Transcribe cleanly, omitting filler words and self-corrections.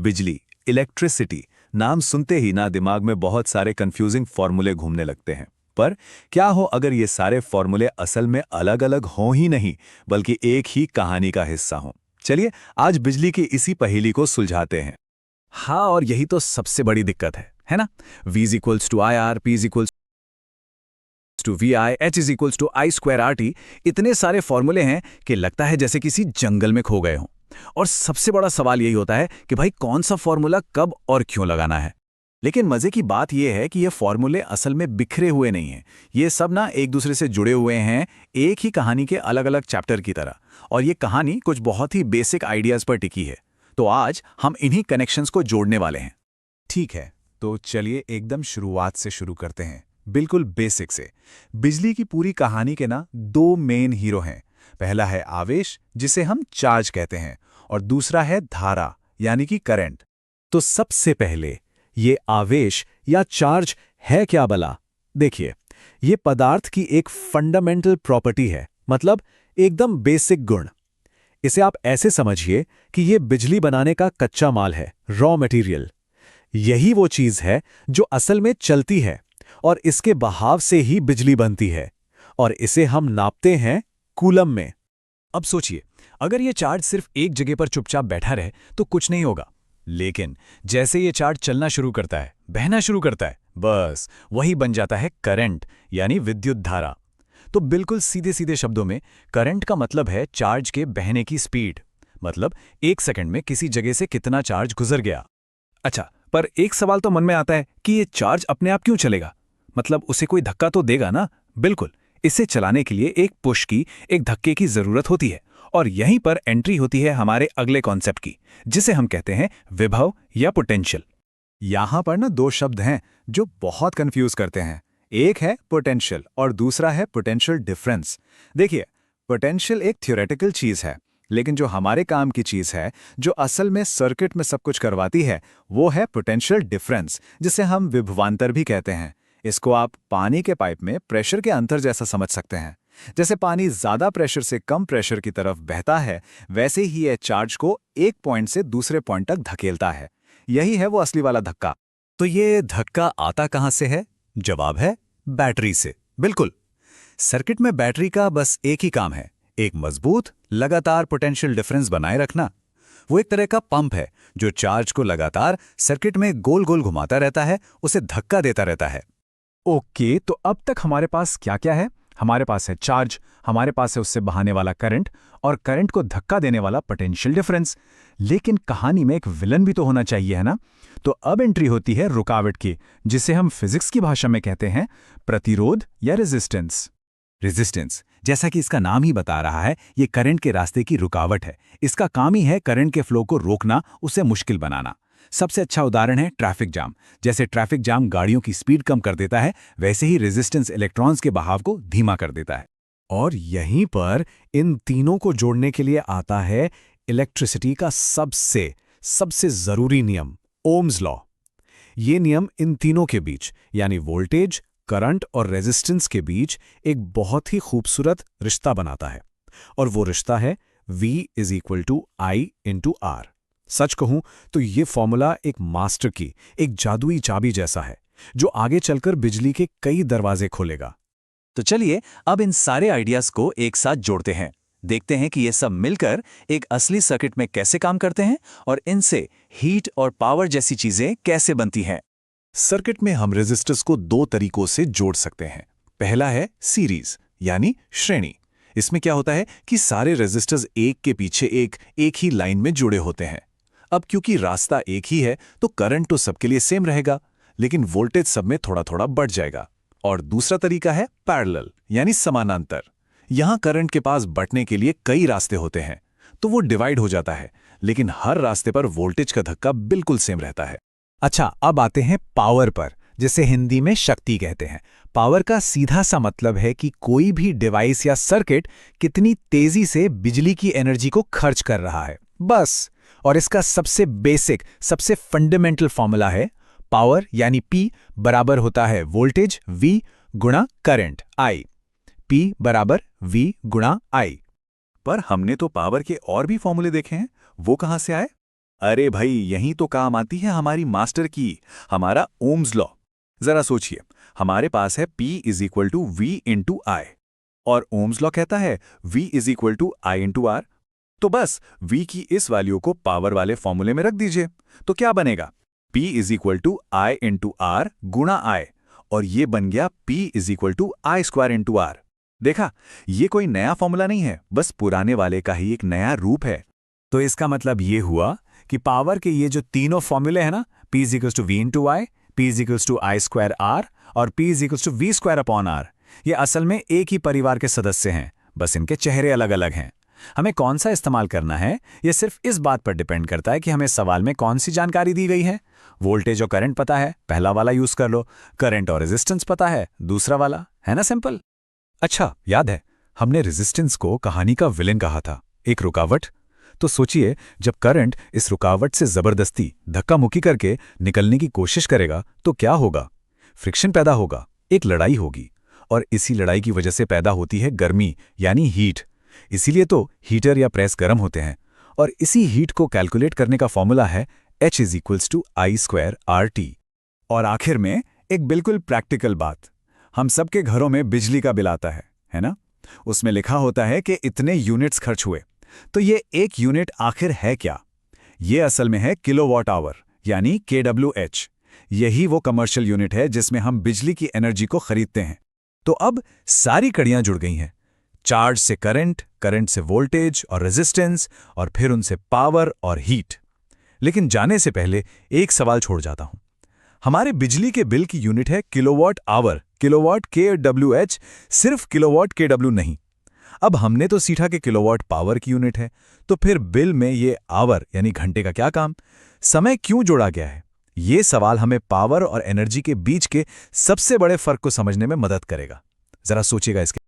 बिजली, इलेक्ट्रिसिटी, नाम सुनते ही ना दिमाग में बहुत सारे कंफ्यूजिंग फॉर्मूले घूमने लगते हैं। पर क्या हो अगर ये सारे फॉर्मूले असल में अलग अलग हों ही नहीं, बल्कि एक ही कहानी का हिस्सा हों। चलिए आज बिजली की इसी पहेली को सुलझाते हैं। हाँ, और यही तो सबसे बड़ी दिक्कत है ना। V is equals to I R, P is equals to V I, H is equals to I square R T. इतने सारे फॉर्मूले हैं कि लगता है जैसे किसी जंगल में खो गए हों। और सबसे बड़ा सवाल यही होता है कि भाई कौन सा फॉर्मूला कब और क्यों लगाना है। लेकिन मजे की बात यह है कि ये फॉर्मूले असल में बिखरे हुए नहीं हैं। ये सब ना एक दूसरे से जुड़े हुए हैं, एक ही कहानी के अलग अलग चैप्टर की तरह। और ये कहानी कुछ बहुत ही बेसिक आइडियाज पर टिकी है। तो आज हम इन्हीं कनेक्शंस को जोड़ने वाले हैं। ठीक है, तो चलिए एकदम शुरुआत से शुरू करते हैं, बिल्कुल बेसिक से। बिजली की पूरी कहानी के ना दो मेन हीरो हैं। पहला है आवेश, जिसे हम चार्ज कहते हैं, और दूसरा है धारा यानी कि करंट। तो सबसे पहले ये आवेश या चार्ज है क्या भला? देखिए, ये पदार्थ की एक फंडामेंटल प्रॉपर्टी है, मतलब एकदम बेसिक गुण। इसे आप ऐसे समझिए कि ये बिजली बनाने का कच्चा माल है, रॉ मटेरियल। यही वो चीज है जो असल में चलती है, और इसके बहाव से ही बिजली बनती है। और इसे हम नापते हैं कूलम में। अब सोचिए, अगर ये चार्ज सिर्फ एक जगह पर चुपचाप बैठा रहे तो कुछ नहीं होगा। लेकिन जैसे ये चार्ज चलना शुरू करता है, बहना शुरू करता है, बस वही बन जाता है करंट यानी विद्युत धारा। तो बिल्कुल सीधे सीधे शब्दों में करंट का मतलब है चार्ज के बहने की स्पीड, मतलब एक सेकंड में किसी जगह से कितना चार्ज गुजर गया। अच्छा, पर एक सवाल तो मन में आता है कि ये चार्ज अपने आप क्यों चलेगा? मतलब उसे कोई धक्का तो देगा ना? बिल्कुल, इसे चलाने के लिए एक पुश की, एक धक्के की जरूरत होती है। और यहीं पर एंट्री होती है हमारे अगले कॉन्सेप्ट की, जिसे हम कहते हैं विभव या पोटेंशियल। यहां पर ना दो शब्द हैं जो बहुत कंफ्यूज करते हैं। एक है पोटेंशियल और दूसरा है पोटेंशियल डिफरेंस। देखिए, पोटेंशियल एक थ्योरेटिकल चीज है, लेकिन जो हमारे काम की चीज है, जो असल में सर्किट में सब कुछ करवाती है, वो है पोटेंशियल डिफरेंस, जिसे हम विभवांतर भी कहते हैं। इसको आप पानी के पाइप में प्रेशर के अंतर जैसा समझ सकते हैं। जैसे पानी ज्यादा प्रेशर से कम प्रेशर की तरफ बहता है, वैसे ही यह चार्ज को एक पॉइंट से दूसरे पॉइंट तक धकेलता है। यही है वो असली वाला धक्का। तो ये धक्का आता कहां से है? जवाब है बैटरी से। बिल्कुल, सर्किट में बैटरी का बस एक ही काम है, एक मजबूत लगातार पोटेंशियल डिफरेंस बनाए रखना। वो एक तरह का पंप है जो चार्ज को लगातार सर्किट में गोल गोल घुमाता रहता है, उसे धक्का देता रहता है। ओके, तो अब तक हमारे पास क्या क्या है? हमारे पास है चार्ज, हमारे पास है उससे बहाने वाला करंट, और करंट को धक्का देने वाला पोटेंशियल डिफरेंस। लेकिन कहानी में एक विलन भी तो होना चाहिए, है ना? तो अब एंट्री होती है रुकावट की, जिसे हम फिजिक्स की भाषा में कहते हैं प्रतिरोध या रेजिस्टेंस। रेजिस्टेंस, जैसा कि इसका नाम ही बता रहा है, ये करंट के रास्ते की रुकावट है। इसका काम ही है करंट के फ्लो को रोकना, उसे मुश्किल बनाना। सबसे अच्छा उदाहरण है ट्रैफिक जाम। जैसे ट्रैफिक जाम गाड़ियों की स्पीड कम कर देता है, वैसे ही रेजिस्टेंस इलेक्ट्रॉन्स के बहाव को धीमा कर देता है। और यहीं पर इन तीनों को जोड़ने के लिए आता है इलेक्ट्रिसिटी का सबसे सबसे जरूरी नियम, ओम्स लॉ। ये नियम इन तीनों के बीच, यानी वोल्टेज, करंट और रेजिस्टेंस के बीच एक बहुत ही खूबसूरत रिश्ता बनाता है। और वो रिश्ता है V is equal to I into R. सच कहूं तो ये फॉर्मूला एक मास्टर की, एक जादुई चाबी जैसा है, जो आगे चलकर बिजली के कई दरवाजे खोलेगा। तो चलिए अब इन सारे आइडियाज को एक साथ जोड़ते हैं, देखते हैं कि ये सब मिलकर एक असली सर्किट में कैसे काम करते हैं और इनसे हीट और पावर जैसी चीजें कैसे बनती हैं। सर्किट में हम रेजिस्टर्स को दो तरीकों से जोड़ सकते हैं। पहला है सीरीज यानी श्रेणी। इसमें क्या होता है कि सारे रेजिस्टर्स एक के पीछे एक ही लाइन में जुड़े होते हैं। अब क्योंकि रास्ता एक ही है तो करंट तो सबके लिए सेम रहेगा, लेकिन वोल्टेज सब में थोड़ा थोड़ा बढ़ जाएगा। और दूसरा तरीका है पैरेलल यानी समानांतर। यहां करंट के पास बढ़ने के लिए कई रास्ते होते हैं, तो वो डिवाइड हो जाता है, लेकिन हर रास्ते पर वोल्टेज का धक्का बिल्कुल सेम रहता है। अच्छा, अब आते हैं पावर पर, जिसे हिंदी में शक्ति कहते हैं। पावर का सीधा सा मतलब है कि कोई भी डिवाइस या सर्किट कितनी तेजी से बिजली की एनर्जी को खर्च कर रहा है, बस। और इसका सबसे बेसिक, सबसे फंडामेंटल फॉर्मूला है पावर यानी P बराबर होता है वोल्टेज V गुणा करंट I। P बराबर V गुणा I। पर हमने तो पावर के और भी फॉर्मूले देखे हैं, वो कहां से आए? अरे भाई, यहीं तो काम आती है हमारी मास्टर की, हमारा ओम्स लॉ। जरा सोचिए, हमारे पास है P = V × I और ओम्स लॉ कहता है V = I × R। तो बस V की इस वैल्यू को पावर वाले फॉर्मूले में रख दीजिए, तो क्या बनेगा? P = I × R गुणा I, और ये बन गया P = I² × R। देखा, ये कोई नया फॉर्मूला नहीं है, बस पुराने वाले का ही एक नया रूप है। तो इसका मतलब ये हुआ कि पावर के ये जो तीनों फॉर्मूले हैं ना, P = V × I, P = I² R और P = V² R, ये असल में एक ही परिवार के सदस्य हैं, बस इनके चेहरे अलग अलग हैं। हमें कौन सा इस्तेमाल करना है, ये सिर्फ इस बात पर डिपेंड करता है कि हमें सवाल में कौन सी जानकारी दी गई है। वोल्टेज और करंट पता है, पहला वाला यूज कर लो। करंट और रेजिस्टेंस पता है, दूसरा वाला। है ना सिंपल? अच्छा, याद है, हमने रेजिस्टेंस को कहानी का विलेन कहा था, एक रुकावट। तो सोचिए, जब करंट इस रुकावट से जबरदस्ती धक्का मुक्की करके निकलने की कोशिश करेगा तो क्या होगा? फ्रिक्शन पैदा होगा, एक लड़ाई होगी, और इसी लड़ाई की वजह से पैदा होती है गर्मी, यानी हीट। इसीलिए तो हीटर या प्रेस गर्म होते हैं, और इसी हीट को कैलकुलेट करने का फॉर्मूला है H = I² RT। और आखिर में एक बिल्कुल प्रैक्टिकल बात, हम सबके घरों में बिजली का बिल आता है ना? उसमें लिखा होता है कि इतने यूनिट्स खर्च हुए। तो ये एक यूनिट आखिर है क्या? ये असल में है किलोवाट आवर, यानी kWh। यही वो कमर्शियल यूनिट है जिसमें हम बिजली की एनर्जी को खरीदते हैं। तो अब सारी कड़ियां जुड़ गई हैं, चार्ज से करंट, करंट से वोल्टेज और रेजिस्टेंस, और फिर उनसे पावर और हीट। लेकिन जाने से पहले एक सवाल छोड़ जाता हूं। हमारे बिजली के बिल की यूनिट है किलोवाट आवर, किलोवाट kWh, सिर्फ किलोवाट kW नहीं। अब हमने तो सीखा कि किलोवाट पावर की यूनिट है, तो फिर बिल में ये आवर यानी घंटे का क्या काम? समय क्यों जोड़ा गया है? ये सवाल हमें पावर और एनर्जी के बीच के सबसे बड़े फर्क को समझने में मदद करेगा। जरा सोचिएगा इसके।